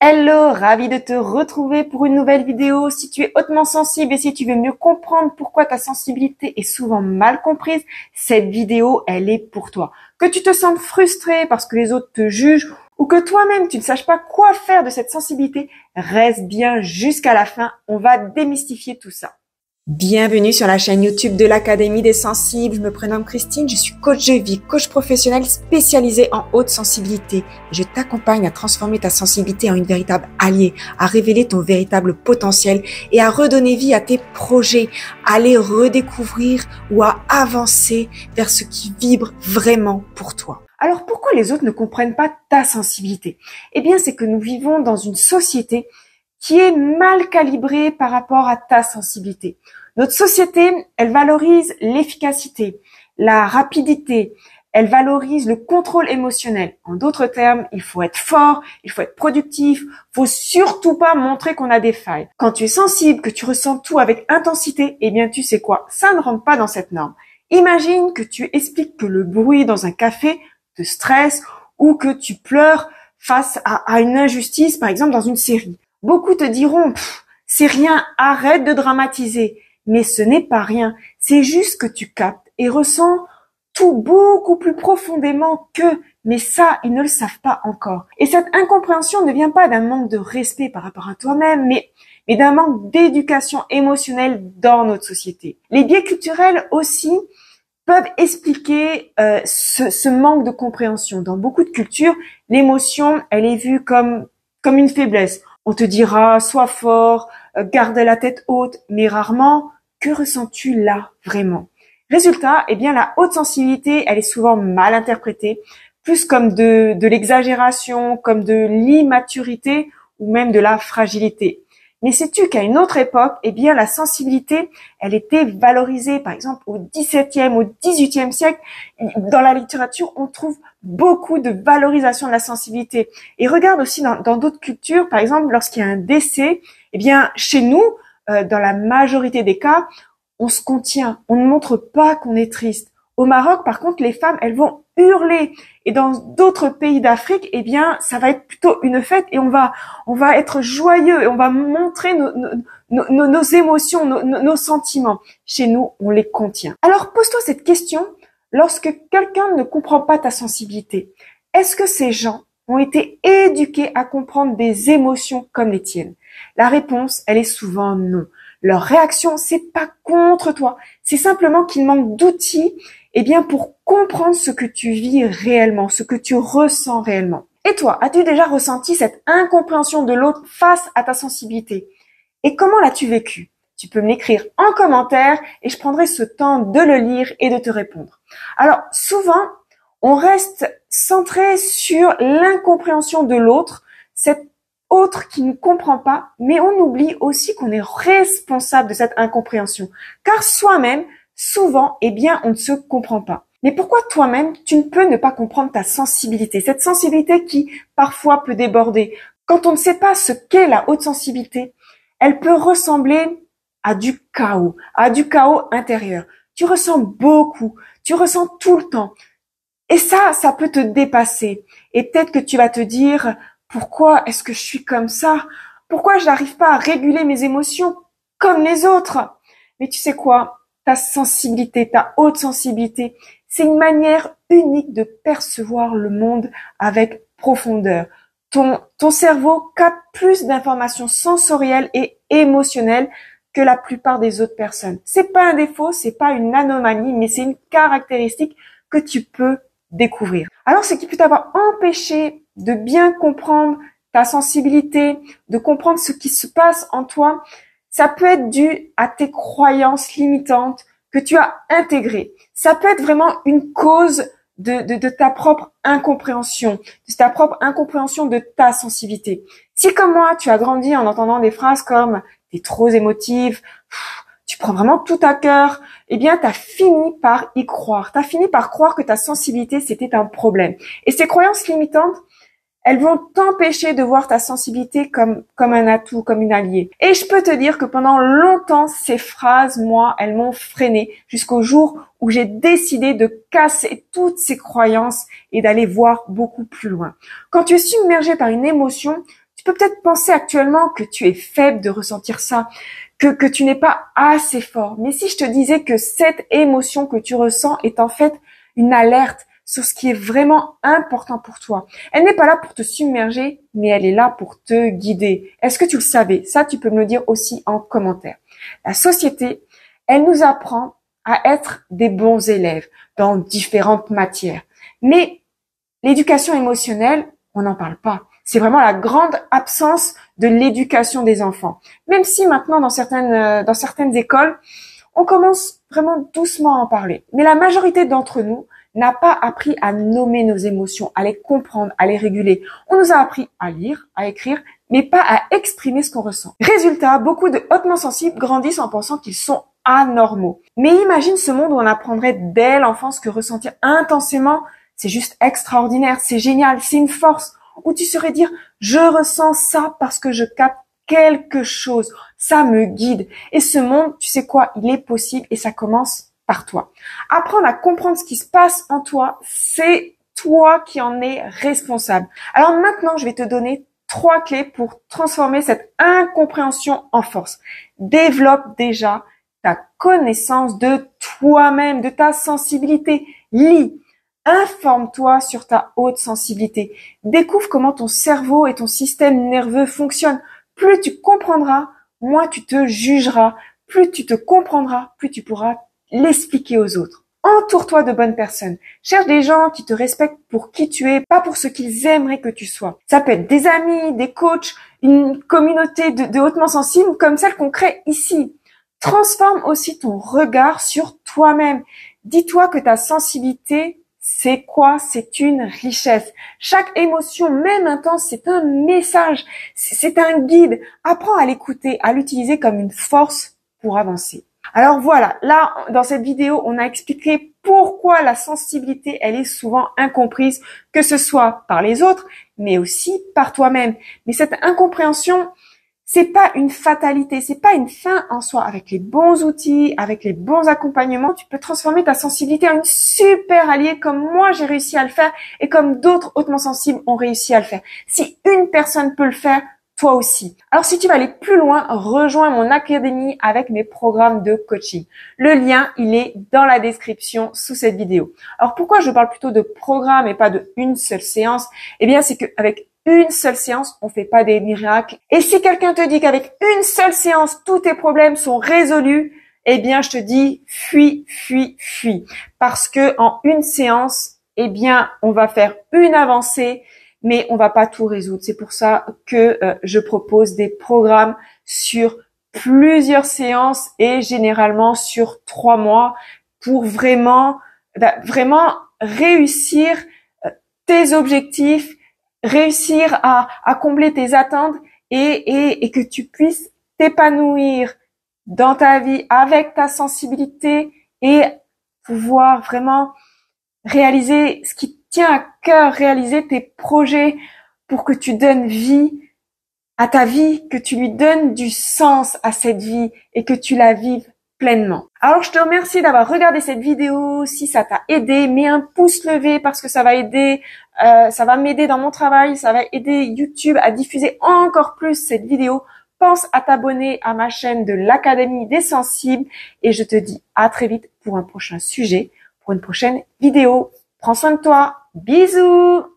Hello, ravi de te retrouver pour une nouvelle vidéo. Si tu es hautement sensible et si tu veux mieux comprendre pourquoi ta sensibilité est souvent mal comprise, cette vidéo, elle est pour toi. Que tu te sentes frustré parce que les autres te jugent ou que toi-même tu ne saches pas quoi faire de cette sensibilité, reste bien jusqu'à la fin. On va démystifier tout ça. Bienvenue sur la chaîne YouTube de l'Académie des Sensibles. Je me prénomme Christine, je suis coach de vie, coach professionnel spécialisé en haute sensibilité. Je t'accompagne à transformer ta sensibilité en une véritable alliée, à révéler ton véritable potentiel et à redonner vie à tes projets, à les redécouvrir ou à avancer vers ce qui vibre vraiment pour toi. Alors pourquoi les autres ne comprennent pas ta sensibilité? Eh bien, c'est que nous vivons dans une société qui est mal calibrée par rapport à ta sensibilité. Notre société, elle valorise l'efficacité, la rapidité, elle valorise le contrôle émotionnel. En d'autres termes, il faut être fort, il faut être productif, faut surtout pas montrer qu'on a des failles. Quand tu es sensible, que tu ressens tout avec intensité, eh bien tu sais quoi, ça ne rentre pas dans cette norme. Imagine que tu expliques que le bruit dans un café te stresse ou que tu pleures face à une injustice, par exemple dans une série. Beaucoup te diront, c'est rien, arrête de dramatiser. Mais ce n'est pas rien, c'est juste que tu captes et ressens tout beaucoup plus profondément qu'eux. Mais ça, ils ne le savent pas encore. Et cette incompréhension ne vient pas d'un manque de respect par rapport à toi-même, mais d'un manque d'éducation émotionnelle dans notre société. Les biais culturels aussi peuvent expliquer ce manque de compréhension. Dans beaucoup de cultures, l'émotion, elle est vue comme une faiblesse. On te dira, sois fort, garde la tête haute, mais rarement, que ressens-tu là, vraiment? Résultat, eh bien, la haute sensibilité, elle est souvent mal interprétée, plus comme de l'exagération, comme de l'immaturité ou même de la fragilité. Mais sais-tu qu'à une autre époque, eh bien, la sensibilité, elle était valorisée, par exemple, au XVIIe, au XVIIIe siècle. Dans la littérature, on trouve beaucoup de valorisation de la sensibilité. Et regarde aussi dans d'autres cultures, par exemple, lorsqu'il y a un décès, eh bien, chez nous, dans la majorité des cas, on se contient, on ne montre pas qu'on est triste. Au Maroc, par contre, les femmes, elles vont hurler. Et dans d'autres pays d'Afrique, eh bien, ça va être plutôt une fête et on va être joyeux et on va montrer nos émotions, nos sentiments. Chez nous, on les contient. Alors, pose-toi cette question lorsque quelqu'un ne comprend pas ta sensibilité. Est-ce que ces gens ont été éduqués à comprendre des émotions comme les tiennes? La réponse, elle est souvent non. Leur réaction, c'est pas contre toi. C'est simplement qu'ils manquent d'outils, eh bien, pour comprendre ce que tu vis réellement, ce que tu ressens réellement. Et toi, as-tu déjà ressenti cette incompréhension de l'autre face à ta sensibilité? Et comment l'as-tu vécu? Tu peux me l'écrire en commentaire et je prendrai ce temps de le lire et de te répondre. Alors, souvent, on reste centré sur l'incompréhension de l'autre, cette autre qui ne comprend pas, mais on oublie aussi qu'on est responsable de cette incompréhension. Car soi-même, souvent, eh bien, on ne se comprend pas. Mais pourquoi toi-même, tu ne peux ne pas comprendre ta sensibilité, cette sensibilité qui, parfois, peut déborder? Quand on ne sait pas ce qu'est la haute sensibilité, elle peut ressembler à du chaos intérieur. Tu ressens beaucoup, tu ressens tout le temps. Et ça peut te dépasser. Et peut-être que tu vas te dire, pourquoi est-ce que je suis comme ça? Pourquoi je n'arrive pas à réguler mes émotions comme les autres? Mais tu sais quoi? Ta sensibilité, ta haute sensibilité, c'est une manière unique de percevoir le monde avec profondeur. Ton cerveau capte plus d'informations sensorielles et émotionnelles que la plupart des autres personnes. C'est pas un défaut, c'est pas une anomalie, mais c'est une caractéristique que tu peux découvrir. Alors, ce qui peut t'avoir empêché de bien comprendre ta sensibilité, de comprendre ce qui se passe en toi, ça peut être dû à tes croyances limitantes que tu as intégrées. Ça peut être vraiment une cause de ta propre incompréhension, de ta sensibilité. Si comme moi, tu as grandi en entendant des phrases comme « t'es trop émotive », tu prends vraiment tout à cœur, eh bien, t'as fini par y croire. T'as fini par croire que ta sensibilité, c'était un problème. Et ces croyances limitantes, elles vont t'empêcher de voir ta sensibilité comme un atout, comme une alliée. Et je peux te dire que pendant longtemps, ces phrases, moi, elles m'ont freinée jusqu'au jour où j'ai décidé de casser toutes ces croyances et d'aller voir beaucoup plus loin. Quand tu es submergé par une émotion, Tu peux peut-être penser actuellement que tu es faible de ressentir ça, que tu n'es pas assez fort. Mais si je te disais que cette émotion que tu ressens est en fait une alerte sur ce qui est vraiment important pour toi. Elle n'est pas là pour te submerger, mais elle est là pour te guider. Est-ce que tu le savais? Ça, tu peux me le dire aussi en commentaire. La société, elle nous apprend à être des bons élèves dans différentes matières. Mais l'éducation émotionnelle, on n'en parle pas. C'est vraiment la grande absence de l'éducation des enfants. Même si maintenant, dans certaines écoles, on commence vraiment doucement à en parler. Mais la majorité d'entre nous n'a pas appris à nommer nos émotions, à les comprendre, à les réguler. On nous a appris à lire, à écrire, mais pas à exprimer ce qu'on ressent. Résultat, beaucoup de hautement sensibles grandissent en pensant qu'ils sont anormaux. Mais imagine ce monde où on apprendrait dès l'enfance que ressentir intensément, c'est juste extraordinaire, c'est génial, c'est une force. Où tu saurais dire, je ressens ça parce que je capte quelque chose. Ça me guide. Et ce monde, tu sais quoi, il est possible et ça commence par toi. Apprendre à comprendre ce qui se passe en toi, c'est toi qui en es responsable. Alors maintenant, je vais te donner 3 clés pour transformer cette incompréhension en force. Développe déjà ta connaissance de toi-même, de ta sensibilité. Lis. Informe-toi sur ta haute sensibilité. Découvre comment ton cerveau et ton système nerveux fonctionnent. Plus tu comprendras, moins tu te jugeras. Plus tu te comprendras, plus tu pourras l'expliquer aux autres. Entoure-toi de bonnes personnes. Cherche des gens qui te respectent pour qui tu es, pas pour ce qu'ils aimeraient que tu sois. Ça peut être des amis, des coachs, une communauté de hautement sensibles comme celle qu'on crée ici. Transforme aussi ton regard sur toi-même. Dis-toi que ta sensibilité, c'est quoi? C'est une richesse. Chaque émotion, même intense, c'est un message, c'est un guide. Apprends à l'écouter, à l'utiliser comme une force pour avancer. Alors voilà, là, dans cette vidéo, on a expliqué pourquoi la sensibilité, elle est souvent incomprise, que ce soit par les autres, mais aussi par toi-même. Mais cette incompréhension, c'est pas une fatalité, c'est pas une fin en soi. Avec les bons outils, avec les bons accompagnements, tu peux transformer ta sensibilité en une super alliée comme moi j'ai réussi à le faire et comme d'autres hautement sensibles ont réussi à le faire. Si une personne peut le faire, toi aussi. Alors si tu veux aller plus loin, rejoins mon académie avec mes programmes de coaching. Le lien, il est dans la description sous cette vidéo. Alors pourquoi je parle plutôt de programme et pas de une seule séance? Eh bien, c'est qu'avec une seule séance, on fait pas des miracles. Et si quelqu'un te dit qu'avec une seule séance, tous tes problèmes sont résolus, eh bien, je te dis, fuis, fuis, fuis. Parce que en une séance, eh bien, on va faire une avancée, mais on va pas tout résoudre. C'est pour ça que je propose des programmes sur plusieurs séances et généralement sur 3 mois pour vraiment réussir tes objectifs, réussir à combler tes attentes et que tu puisses t'épanouir dans ta vie avec ta sensibilité et pouvoir vraiment réaliser ce qui te tient à cœur, réaliser tes projets pour que tu donnes vie à ta vie, que tu lui donnes du sens à cette vie et que tu la vives pleinement. Alors, je te remercie d'avoir regardé cette vidéo. Si ça t'a aidé, mets un pouce levé parce que ça va aider, ça va m'aider dans mon travail, ça va aider YouTube à diffuser encore plus cette vidéo. Pense à t'abonner à ma chaîne de l'Académie des Sensibles et je te dis à très vite pour un prochain sujet, pour une prochaine vidéo. Prends soin de toi. Bisous!